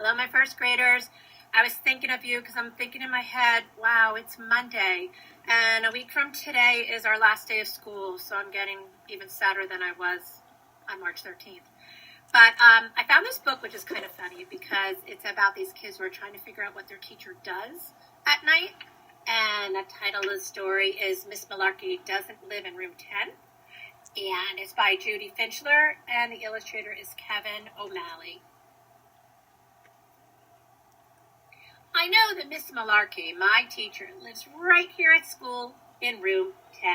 Hello, my first graders. I was thinking of you because I'm thinking in my head, wow, it's Monday. And a week from today is our last day of school. So I'm getting even sadder than I was on March 13th. But I found this book, which is kind of funny because it's about these kids who are trying to figure out what their teacher does at night. And the title of the story is Miss Malarkey Doesn't Live in Room 10. And it's by Judy Finchler, and the illustrator is Kevin O'Malley. I know that Miss Malarkey, my teacher, lives right here at school in room 10.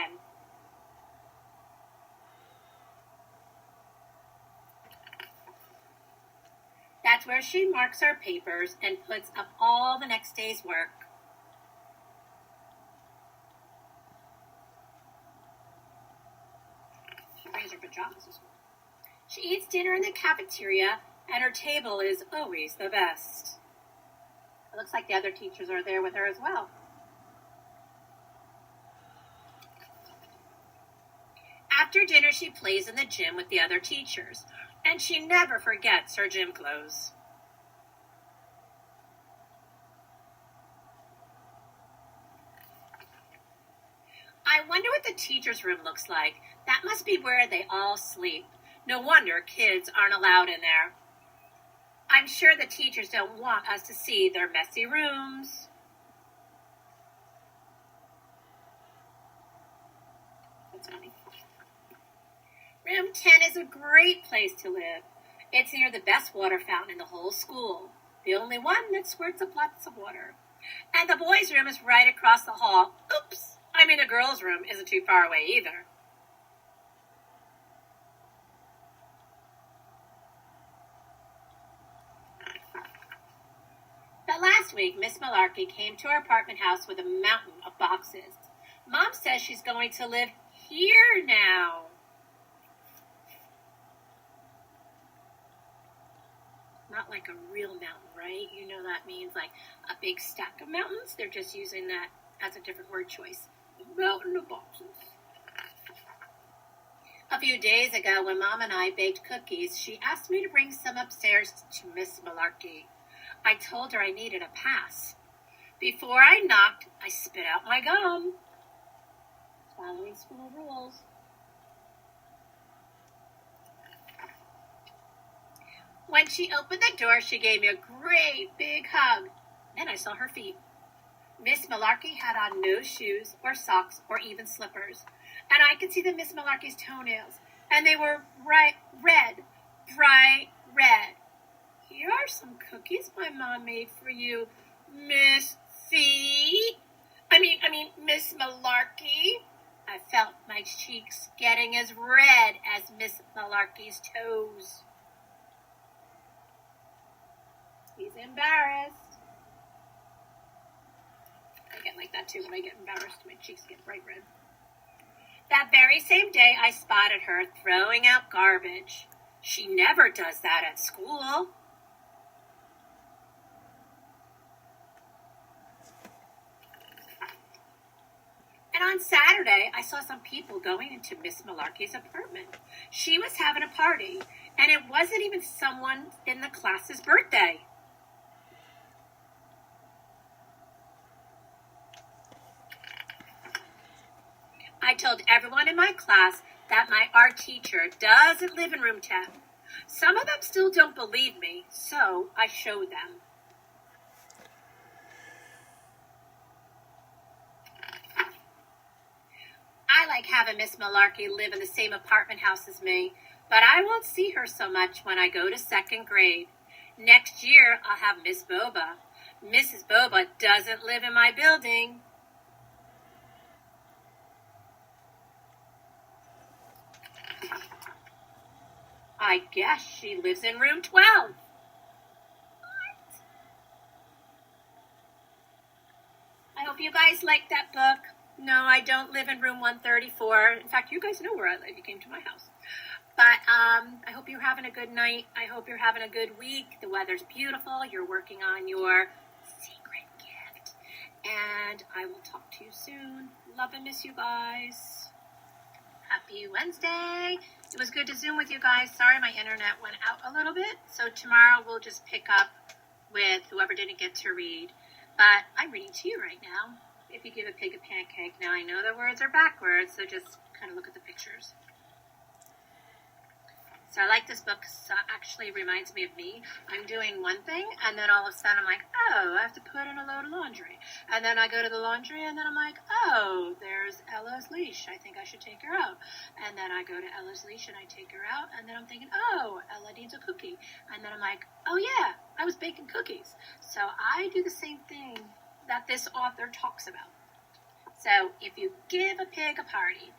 That's where she marks our papers and puts up all the next day's work. She wears her pajamas to school. She eats dinner in the cafeteria, and her table is always the best. It looks like the other teachers are there with her as well. After dinner, she plays in the gym with the other teachers, and she never forgets her gym clothes. I wonder what the teacher's room looks like. That must be where they all sleep. No wonder kids aren't allowed in there. I'm sure the teachers don't want us to see their messy rooms. That's funny. Room 10 is a great place to live. It's near the best water fountain in the whole school, the only one that squirts up lots of water. And the boys' room is right across the hall. Oops, I mean the girls' room isn't too far away either. But last week, Miss Malarkey came to our apartment house with a mountain of boxes. Mom says she's going to live here now. Not like a real mountain, right? You know that means like a big stack of mountains. They're just using that as a different word choice. A mountain of boxes. A few days ago, when Mom and I baked cookies, she asked me to bring some upstairs to Miss Malarkey. I told her I needed a pass. Before I knocked, I spit out my gum. Following school rules. When she opened the door, she gave me a great big hug. Then I saw her feet. Miss Malarkey had on no shoes or socks or even slippers. And I could see the Miss Malarkey's toenails. And they were bright red. Here are some cookies my mom made for you, Miss Miss Malarkey. I felt my cheeks getting as red as Miss Malarkey's toes. He's embarrassed. I get like that too when I get embarrassed. My cheeks get bright red. That very same day, I spotted her throwing out garbage. She never does that at school. And on Saturday, I saw some people going into Miss Malarkey's apartment. She was having a party, and it wasn't even someone in the class's birthday. I told everyone in my class that my art teacher doesn't live in room 10. Some of them still don't believe me, so I showed them. I like having Miss Malarkey live in the same apartment house as me, but I won't see her so much when I go to second grade. Next year, I'll have Miss Boba. Mrs. Boba doesn't live in my building. I guess she lives in room 12. What? I hope you guys liked that book. No, I don't live in room 134. In fact, you guys know where I live. You came to my house. But I hope you're having a good night. I hope you're having a good week. The weather's beautiful. You're working on your secret gift. And I will talk to you soon. Love and miss you guys. Happy Wednesday. It was good to Zoom with you guys. Sorry my internet went out a little bit. So tomorrow we'll just pick up with whoever didn't get to read. But I'm reading to you right now. If you give a pig a pancake. Now I know the words are backwards, so just kind of look at the pictures. So I like this book because it actually reminds me of me. I'm doing one thing, and then all of a sudden I'm like, oh, I have to put in a load of laundry. And then I go to the laundry, and then I'm like, oh, there's Ella's leash. I think I should take her out. And then I go to Ella's leash, and I take her out, and then I'm thinking, oh, Ella needs a cookie. And then I'm like, oh, yeah, I was baking cookies. So I do the same thing that this author talks about. So if you give a pig a party,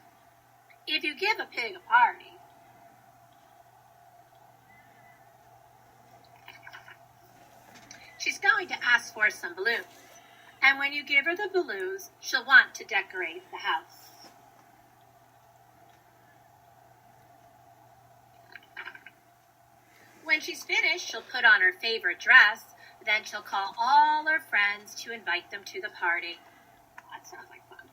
she's going to ask for some balloons. And when you give her the balloons, she'll want to decorate the house. When she's finished, she'll put on her favorite dress. Then she'll call all her friends to invite them to the party. That sounds like fun.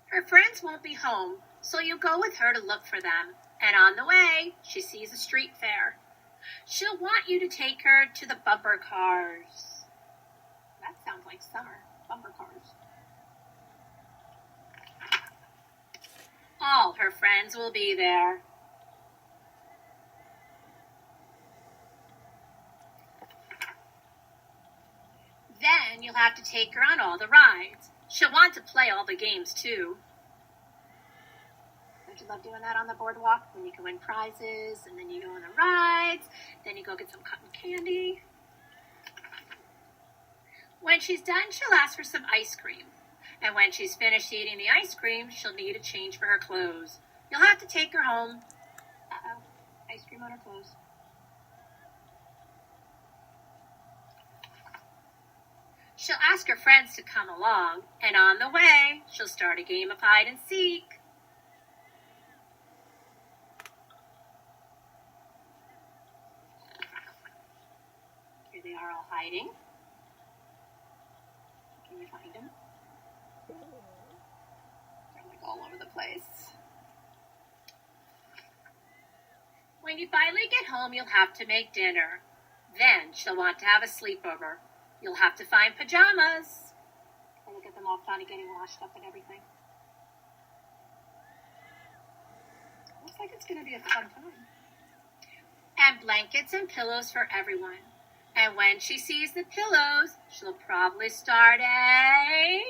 Her friends won't be home, so you go with her to look for them. And on the way, she sees a street fair. She'll want you to take her to the bumper cars. That sounds like summer, bumper cars. All her friends will be there. Then you'll have to take her on all the rides. She'll want to play all the games too. Don't you love doing that on the boardwalk when you can win prizes and then you go on the rides, then you go get some cotton candy? When she's done, she'll ask for some ice cream. And when she's finished eating the ice cream, she'll need a change for her clothes. You'll have to take her home. Uh-oh, ice cream on her clothes. She'll ask her friends to come along, and on the way, she'll start a game of hide and seek. Here they are all hiding. Can you find them? They're like all over the place. When you finally get home, you'll have to make dinner. Then she'll want to have a sleepover. You'll have to find pajamas. And look at them all finally getting washed up and everything. Looks like it's going to be a fun time. And blankets and pillows for everyone. And when she sees the pillows, she'll probably start a...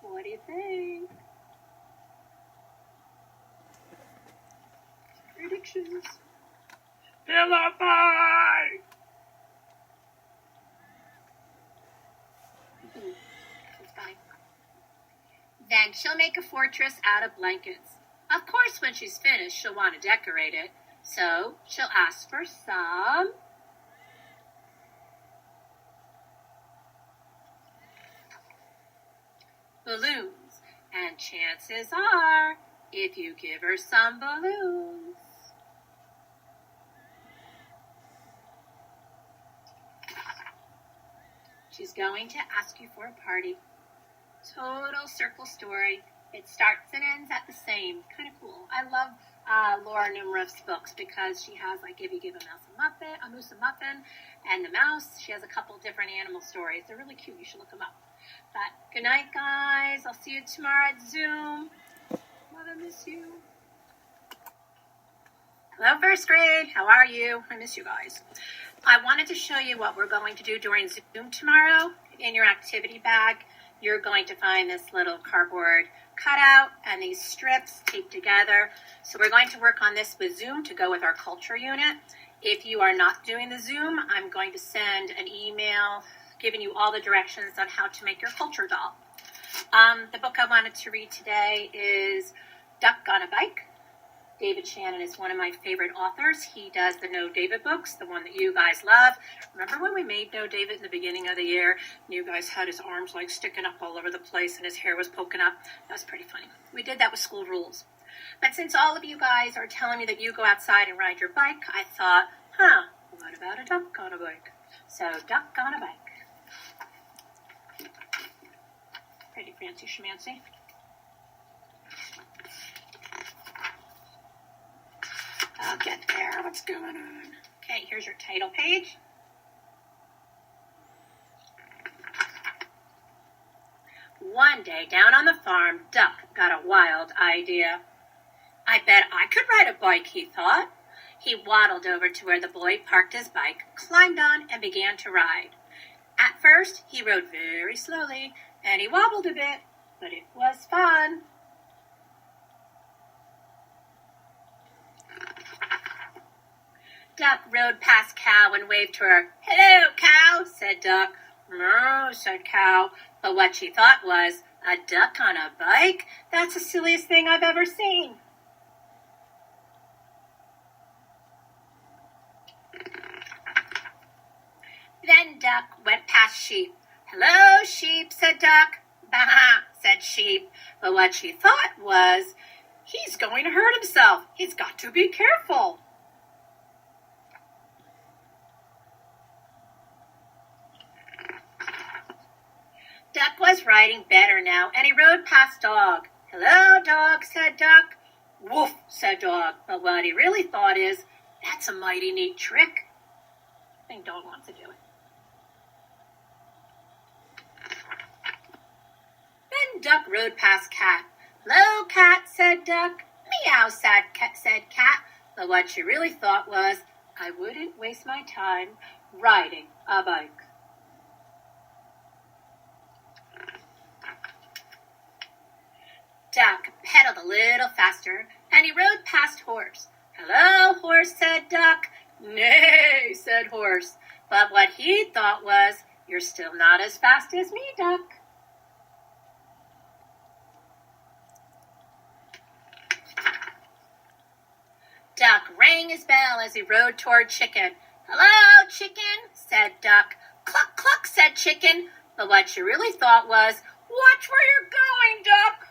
What do you think? Predictions. Pillow fight! It's funny. Then she'll make a fortress out of blankets. Of course, when she's finished, she'll want to decorate it. So she'll ask for some balloons. And chances are, if you give her some balloons, she's going to ask you for a party. Total circle story. It starts and ends at the same. Kind of cool. I love Laura Numeroff's books because she has like If You Give a Mouse a Muffin, and the mouse. She has a couple different animal stories. They're really cute. You should look them up. But good night, guys. I'll see you tomorrow at Zoom. Mother, miss you. Hello, first grade. How are you? I miss you guys. I wanted to show you what we're going to do during Zoom tomorrow. In your activity bag, you're going to find this little cardboard cutout and these strips taped together. So we're going to work on this with Zoom to go with our culture unit. If you are not doing the Zoom, I'm going to send an email giving you all the directions on how to make your culture doll. The book I wanted to read today is Duck on a Bike. David Shannon is one of my favorite authors. He does the No David books, the one that you guys love. Remember when we made No David in the beginning of the year? And you guys had his arms like sticking up all over the place and his hair was poking up? That was pretty funny. We did that with School Rules. But since all of you guys are telling me that you go outside and ride your bike, I thought, what about a duck on a bike? So, Duck on a Bike. Pretty fancy schmancy. get there. What's going on? Okay, here's your title page. One day down on the farm, Duck got a wild idea. I bet I could ride a bike, he thought. He waddled over to where the boy parked his bike, climbed on, and began to ride. At first, he rode very slowly, and he wobbled a bit, but it was fun. Duck rode past Cow and waved to her. "Hello, Cow," said Duck. "No," said Cow, but what she thought was, "A duck on a bike? That's the silliest thing I've ever seen." Then Duck went past Sheep. "Hello, Sheep," said Duck. "Bah," said Sheep, but what she thought was, "He's going to hurt himself. He's got to be careful." Duck was riding better now, and he rode past Dog. "Hello, Dog," said Duck. "Woof," said Dog, but what he really thought is, "That's a mighty neat trick." I think Dog wants to do it. Then Duck rode past Cat. "Hello, Cat," said Duck. "Meow," said Cat, but what she really thought was, "I wouldn't waste my time riding a bike." Duck pedaled a little faster, and he rode past Horse. "Hello, Horse," said Duck. "Nay," said Horse, but what he thought was, "You're still not as fast as me, Duck." Duck rang his bell as he rode toward Chicken. "Hello, Chicken," said Duck. "Cluck, cluck," said Chicken, but what she really thought was, "Watch where you're going, Duck."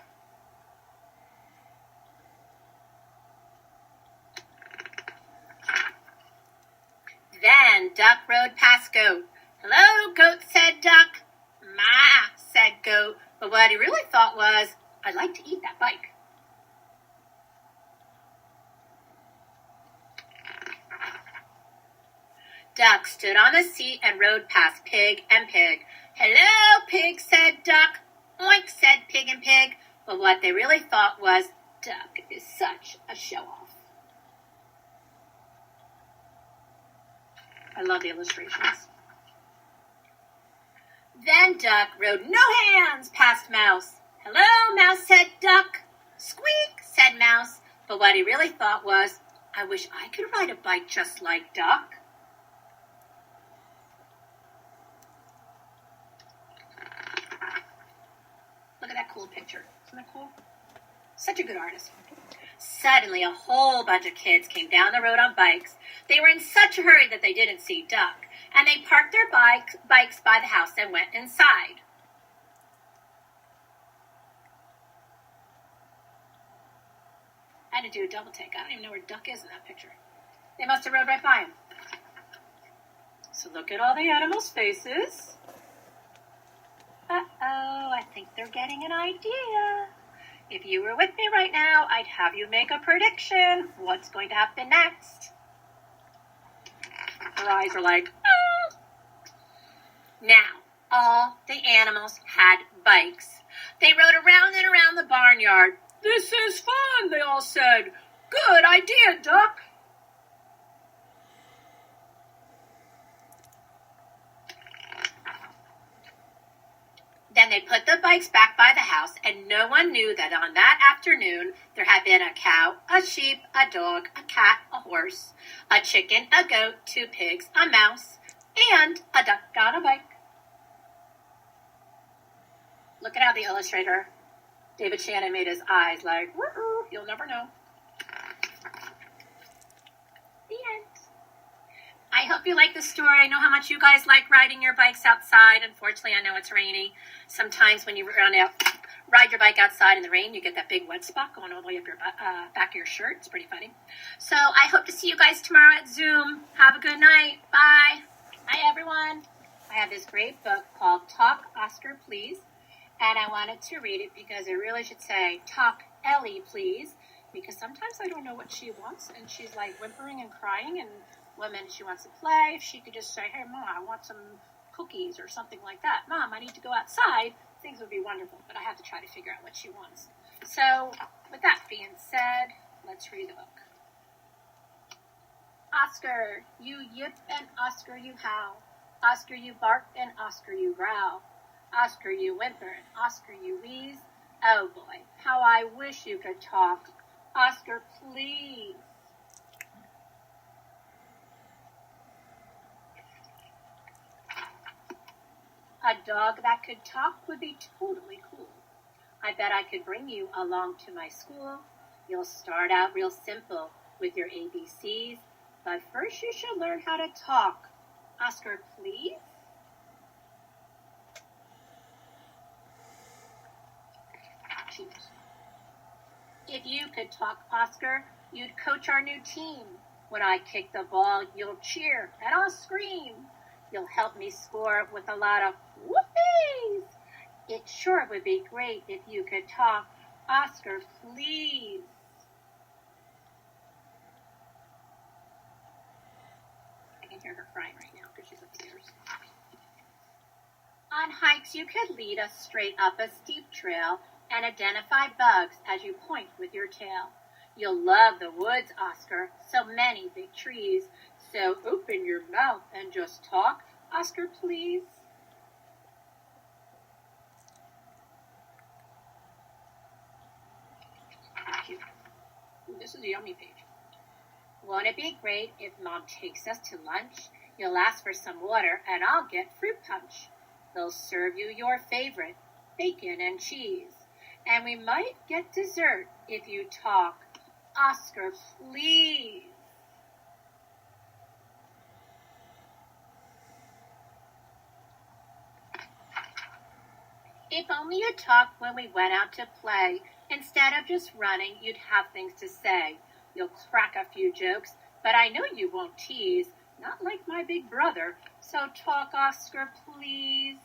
Then Duck rode past Goat. "Hello, Goat," said Duck. "Ma," said Goat, but what he really thought was, "I'd like to eat that bike." Duck stood on the seat and rode past Pig and Pig. "Hello, Pig," said Duck. "Oink," said Pig and Pig, but what they really thought was, "Duck is such a show-off." I love the illustrations. Then Duck rode no hands past Mouse. "Hello, Mouse," said Duck. "Squeak," said Mouse, but what he really thought was, "I wish I could ride a bike just like Duck." Look at that cool picture. Isn't that cool? Such a good artist. Suddenly, a whole bunch of kids came down the road on bikes. They were in such a hurry that they didn't see Duck, and they parked their bikes by the house and went inside. I had to do a double take. I don't even know where Duck is in that picture. They must have rode right by him. So look at all the animals' faces. Uh-oh, I think they're getting an idea. If you were with me right now, I'd have you make a prediction. What's going to happen next? Her eyes are like, oh. Now, all the animals had bikes. They rode around and around the barnyard. "This is fun," they all said. "Good idea, Duck." Then they put the bikes back by the house, and no one knew that on that afternoon there had been a cow, a sheep, a dog, a cat, a horse, a chicken, a goat, 2 pigs, a mouse, and a duck on a bike. Look at how the illustrator, David Shannon, made his eyes like, woo-hoo, you'll never know. The end. I hope you like the story. I know how much you guys like riding your bikes outside. Unfortunately, I know it's rainy. Sometimes when you ride your bike outside in the rain, you get that big wet spot going all the way up your back of your shirt. It's pretty funny. So I hope to see you guys tomorrow at Zoom. Have a good night. Bye. Hi, everyone. I have this great book called Talk, Oscar, Please. And I wanted to read it because it really should say, Talk, Ellie, please. because sometimes I don't know what she wants, and she's like whimpering and crying, and one minute she wants to play. If she could just say, hey, Mom, I want some cookies or something like that. Mom, I need to go outside. Things would be wonderful, but I have to try to figure out what she wants. So with that being said, let's read the book. Oscar, you yip and Oscar, you howl. Oscar, you bark and Oscar, you growl. Oscar, you whimper and Oscar, you wheeze. Oh boy, how I wish you could talk. Oscar, please. A dog that could talk would be totally cool. I bet I could bring you along to my school. You'll start out real simple with your ABCs, but first you should learn how to talk. Oscar, please? If you could talk, Oscar, you'd coach our new team. When I kick the ball, you'll cheer and I'll scream. You'll help me score with a lot of whoopies. It sure would be great if you could talk. Oscar, please. I can hear her crying right now because she's upstairs. On hikes, you could lead us straight up a steep trail and identify bugs as you point with your tail. You'll love the woods, Oscar, so many big trees. So open your mouth and just talk. Oscar, please. Thank you. Ooh, this is a yummy page. Won't it be great if Mom takes us to lunch? You'll ask for some water and I'll get fruit punch. They'll serve you your favorite, bacon and cheese. And we might get dessert if you talk. Oscar, please. If only you'd talk when we went out to play. Instead of just running, you'd have things to say. You'll crack a few jokes, but I know you won't tease. Not like my big brother. So talk, Oscar, please.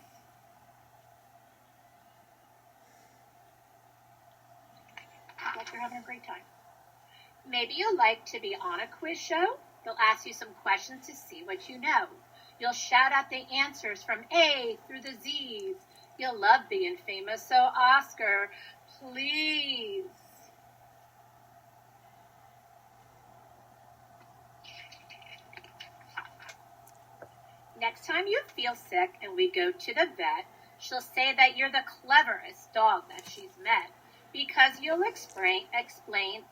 Like you're having a great time. Maybe you'll like to be on a quiz show. They'll ask you some questions to see what you know. You'll shout out the answers from A through the Z's. You'll love being famous, so Oscar, please. Next time you feel sick and we go to the vet, she'll say that you're the cleverest dog that she's met. Because you'll explain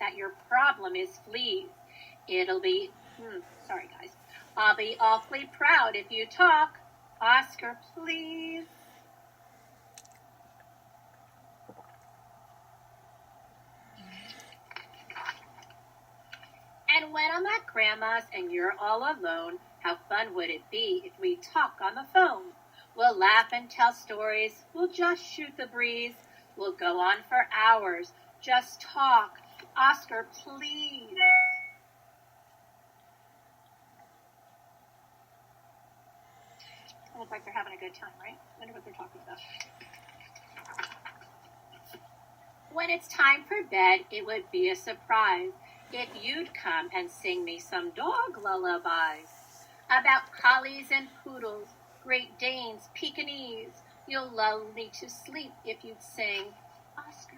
that your problem is fleas. It'll be, sorry guys, I'll be awfully proud if you talk. Oscar, please. And when I'm at Grandma's and you're all alone, how fun would it be if we talk on the phone? We'll laugh and tell stories. We'll just shoot the breeze. We'll go on for hours. Just talk. Oscar, please. They look like they're having a good time, right? I wonder what they're talking about. When it's time for bed, it would be a surprise if you'd come and sing me some dog lullabies about collies and poodles, Great Danes, Pekingese. You'll lull me to sleep if you'd sing, Oscar.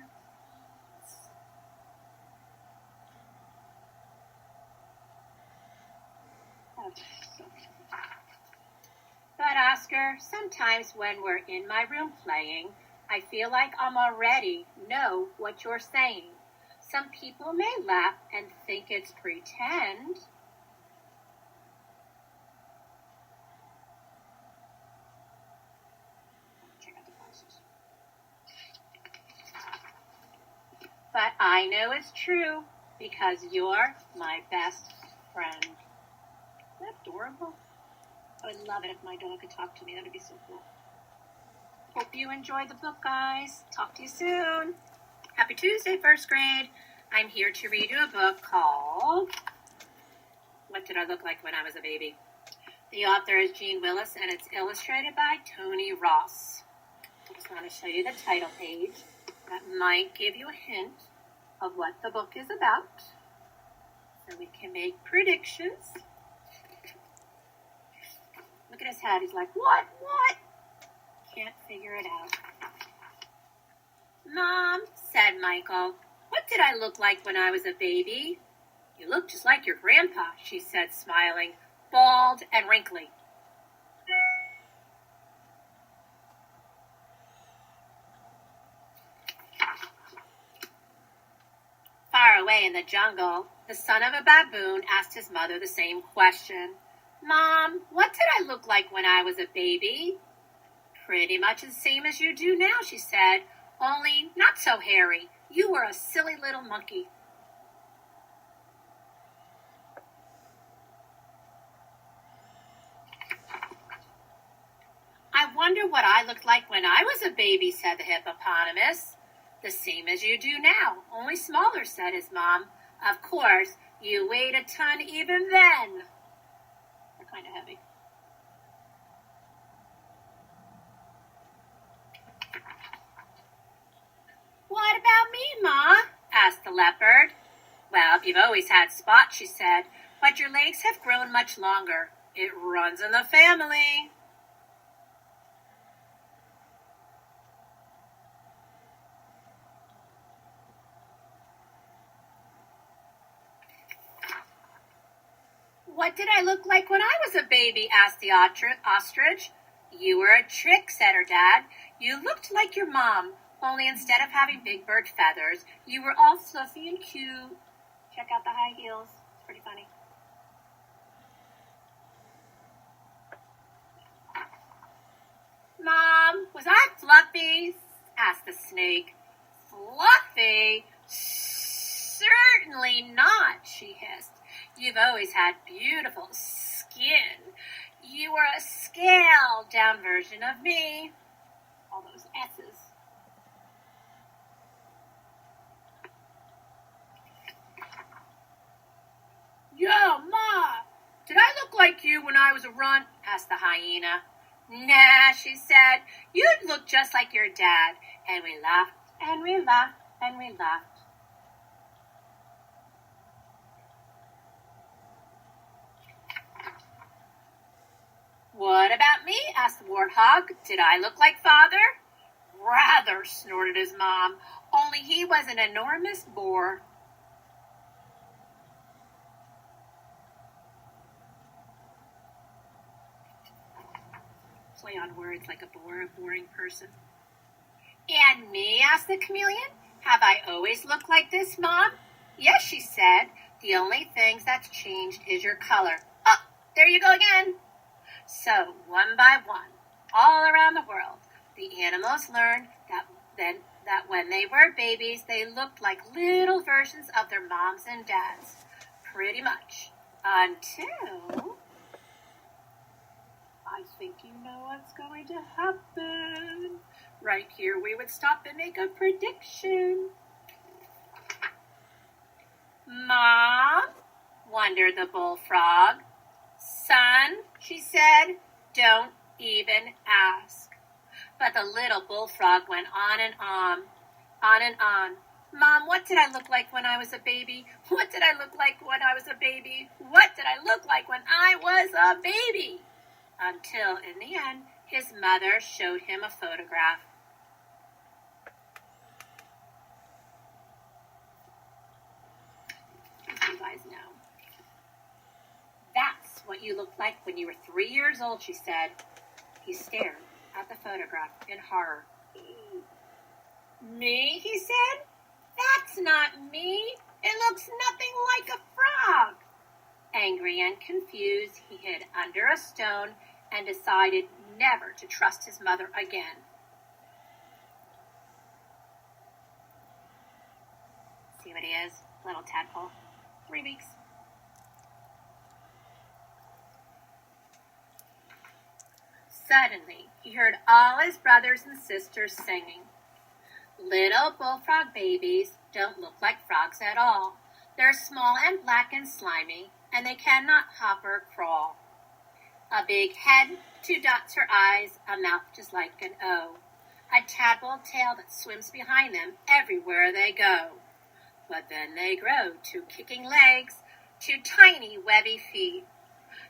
But Oscar, sometimes when we're in my room playing, I feel like I'm already know what you're saying. Some people may laugh and think it's pretend. But I know it's true because you're my best friend. Isn't that adorable? I would love it if my dog could talk to me. That would be so cool. Hope you enjoyed the book, guys. Talk to you soon. Happy Tuesday, first grade. I'm here to read you a book called What Did I Look Like When I Was a Baby? The author is Jean Willis, and it's illustrated by Tony Ross. I just want to show you the title page. That might give you a hint. of what the book is about so we can make predictions. Look at his head. He's like, what? Can't figure it out. Mom, said Michael, what did I look like when I was a baby? You look just like your grandpa, she said, smiling, bald and wrinkly. Far away in the jungle, the son of a baboon asked his mother the same question. Mom, what did I look like when I was a baby? Pretty much the same as you do now, she said, only not so hairy. You were a silly little monkey. I wonder what I looked like when I was a baby, said the hippopotamus. The same as you do now, only smaller, said his mom. Of course, you weighed a ton even then. They're kind of heavy. What about me, Ma? Asked the leopard. Well, you've always had spots, she said, but your legs have grown much longer. It runs in the family. What did I look like when I was a baby? Asked the ostrich. You were a trick, said her dad. You looked like your mom, only instead of having big bird feathers, you were all fluffy and cute. Check out the high heels. It's pretty funny. Mom, was I fluffy? Asked the snake. Fluffy? Certainly not, she hissed. You've always had beautiful skin. You were a scaled-down version of me. All those S's. Yo, Ma, did I look like you when I was a runt? Asked the hyena. Nah, she said. You'd look just like your dad. And we laughed, and we laughed, and we laughed. What about me? Asked the warthog. Did I look like Father? Rather, snorted his mom, only he was an enormous boar. Play on words like a boring person. And me? Asked the chameleon. Have I always looked like this, Mom? Yes, she said. The only things that's changed is your color. Oh, there you go again. So, one by one, all around the world, the animals learned that when they were babies, they looked like little versions of their moms and dads. Pretty much. Until I think you know what's going to happen. Right here, we would stop and make a prediction. Mom, wondered the bullfrog. Son, she said, don't even ask. But the little bullfrog went on and on, on and on. Mom, what did I look like when I was a baby? What did I look like when I was a baby? What did I look like when I was a baby? Until, in the end, his mother showed him a photograph. As you guys know. That's what you looked like when you were 3 years old, she said. He stared at the photograph in horror. Me, he said? That's not me. It looks nothing like a frog. Angry and confused, he hid under a stone and decided never to trust his mother again. See what he is? Little tadpole. 3 weeks. Suddenly, he heard all his brothers and sisters singing. Little bullfrog babies don't look like frogs at all. They're small and black and slimy, and they cannot hop or crawl. A big head, 2 dots for eyes, a mouth just like an O. A tadpole tail that swims behind them everywhere they go. But then they grow to kicking legs, to tiny webby feet,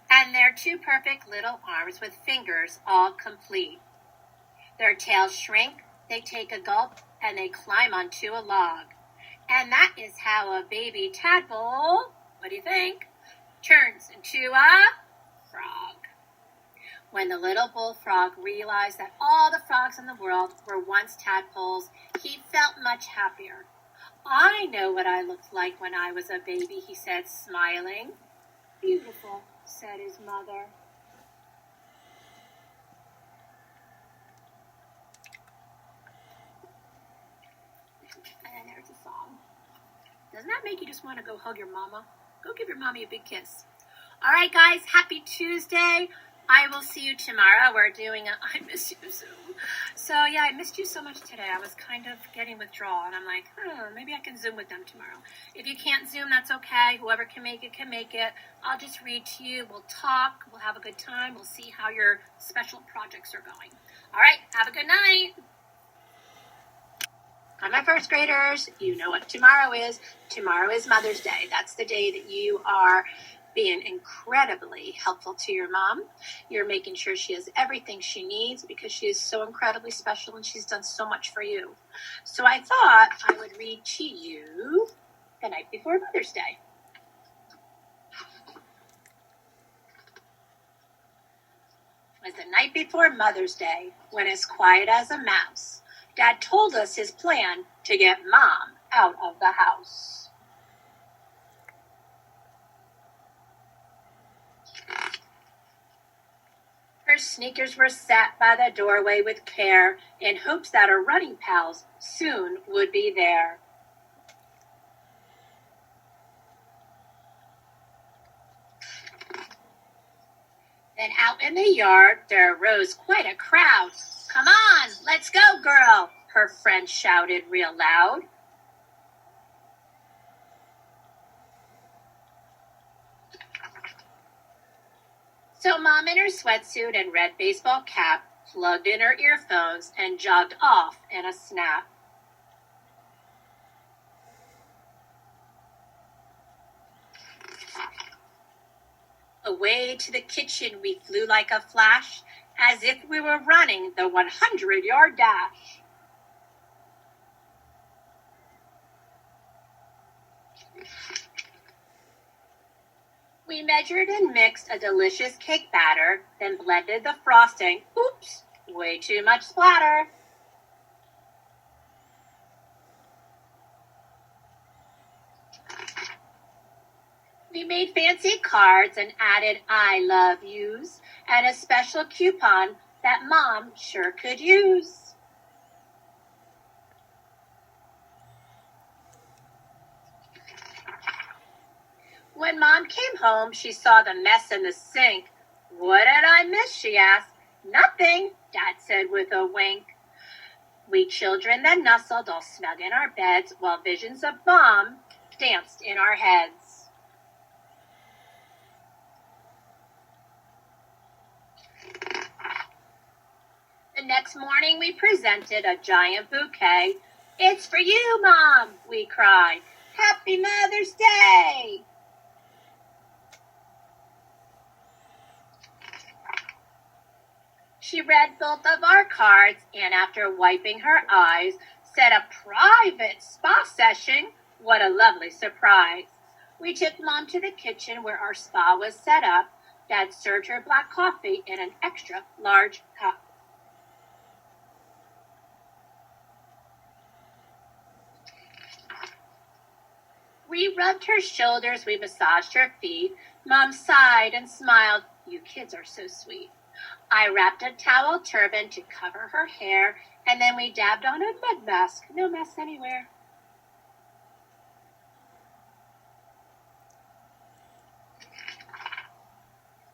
and their two perfect little arms with fingers all complete. Their tails shrink, they take a gulp, and they climb onto a log. And that is how a baby tadpole, what do you think, turns into a frog. When the little bullfrog realized that all the frogs in the world were once tadpoles, he felt much happier. I know what I looked like when I was a baby, he said, smiling. Beautiful, said his mother. And then there's a song. Doesn't that make you just want to go hug your mama? Go give your mommy a big kiss. All right, guys, happy Tuesday. I will see you tomorrow. We're doing a I miss you Zoom. So, yeah, I missed you so much today. I was kind of getting withdrawal, and I'm like, maybe I can Zoom with them tomorrow. If you can't Zoom, that's okay. Whoever can make it, can make it. I'll just read to you. We'll talk. We'll have a good time. We'll see how your special projects are going. All right, have a good night. Hi, my first graders. You know what tomorrow is. Tomorrow is Mother's Day. That's the day that you are being incredibly helpful to your mom. You're making sure she has everything she needs because she is so incredibly special and she's done so much for you. So I thought I would read to you the night before Mother's Day. It was the night before Mother's Day when, as quiet as a mouse, Dad told us his plan to get Mom out of the house. Her sneakers were set by the doorway with care in hopes that her running pals soon would be there. Then out in the yard there arose quite a crowd. "Come on, let's go, girl," her friend shouted real loud. So Mom in her sweatsuit and red baseball cap plugged in her earphones and jogged off in a snap. Away to the kitchen we flew like a flash, as if we were running the 100-yard dash. We measured and mixed a delicious cake batter, then blended the frosting. Oops, way too much splatter. We made fancy cards and added I love yous and a special coupon that Mom sure could use. When Mom came home, she saw the mess in the sink. "What did I miss?" she asked. "Nothing," Dad said with a wink. We children then nestled all snug in our beds while visions of Mom danced in our heads. The next morning we presented a giant bouquet. "It's for you, Mom," we cried. "Happy Mother's Day!" She read both of our cards and, after wiping her eyes, said a private spa session. What a lovely surprise. We took Mom to the kitchen where our spa was set up. Dad served her black coffee in an extra large cup. We rubbed her shoulders, we massaged her feet. Mom sighed and smiled. "You kids are so sweet." I wrapped a towel turban to cover her hair, and then we dabbed on a mud mask. No mess anywhere.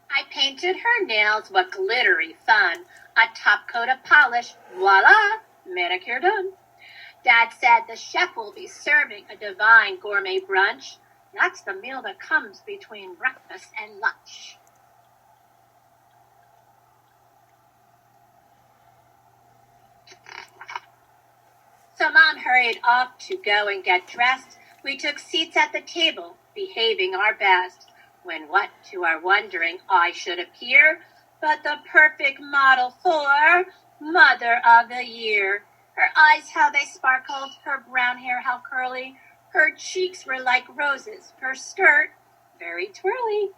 I painted her nails, what glittery fun. A top coat of polish, voila, manicure done. Dad said the chef will be serving a divine gourmet brunch. That's the meal that comes between breakfast and lunch. So Mom hurried off to go and get dressed. We took seats at the table, behaving our best, when what to our wondering eye should appear but the perfect model for Mother of the Year. Her eyes, how they sparkled, her brown hair, how curly, her cheeks were like roses, her skirt very twirly.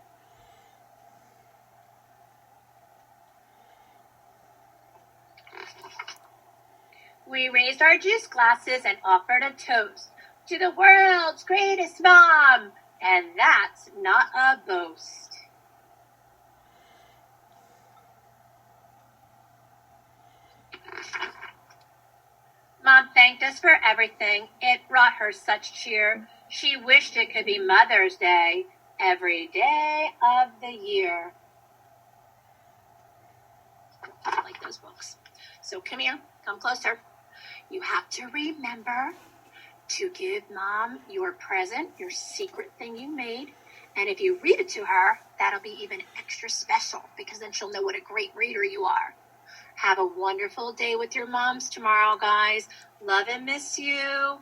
We raised our juice glasses and offered a toast to the world's greatest mom, and that's not a boast. Mom thanked us for everything. It brought her such cheer. She wished it could be Mother's Day every day of the year. I like those books. So come here, come closer. You have to remember to give Mom your present, your secret thing you made. And if you read it to her, that'll be even extra special because then she'll know what a great reader you are. Have a wonderful day with your moms tomorrow, guys. Love and miss you.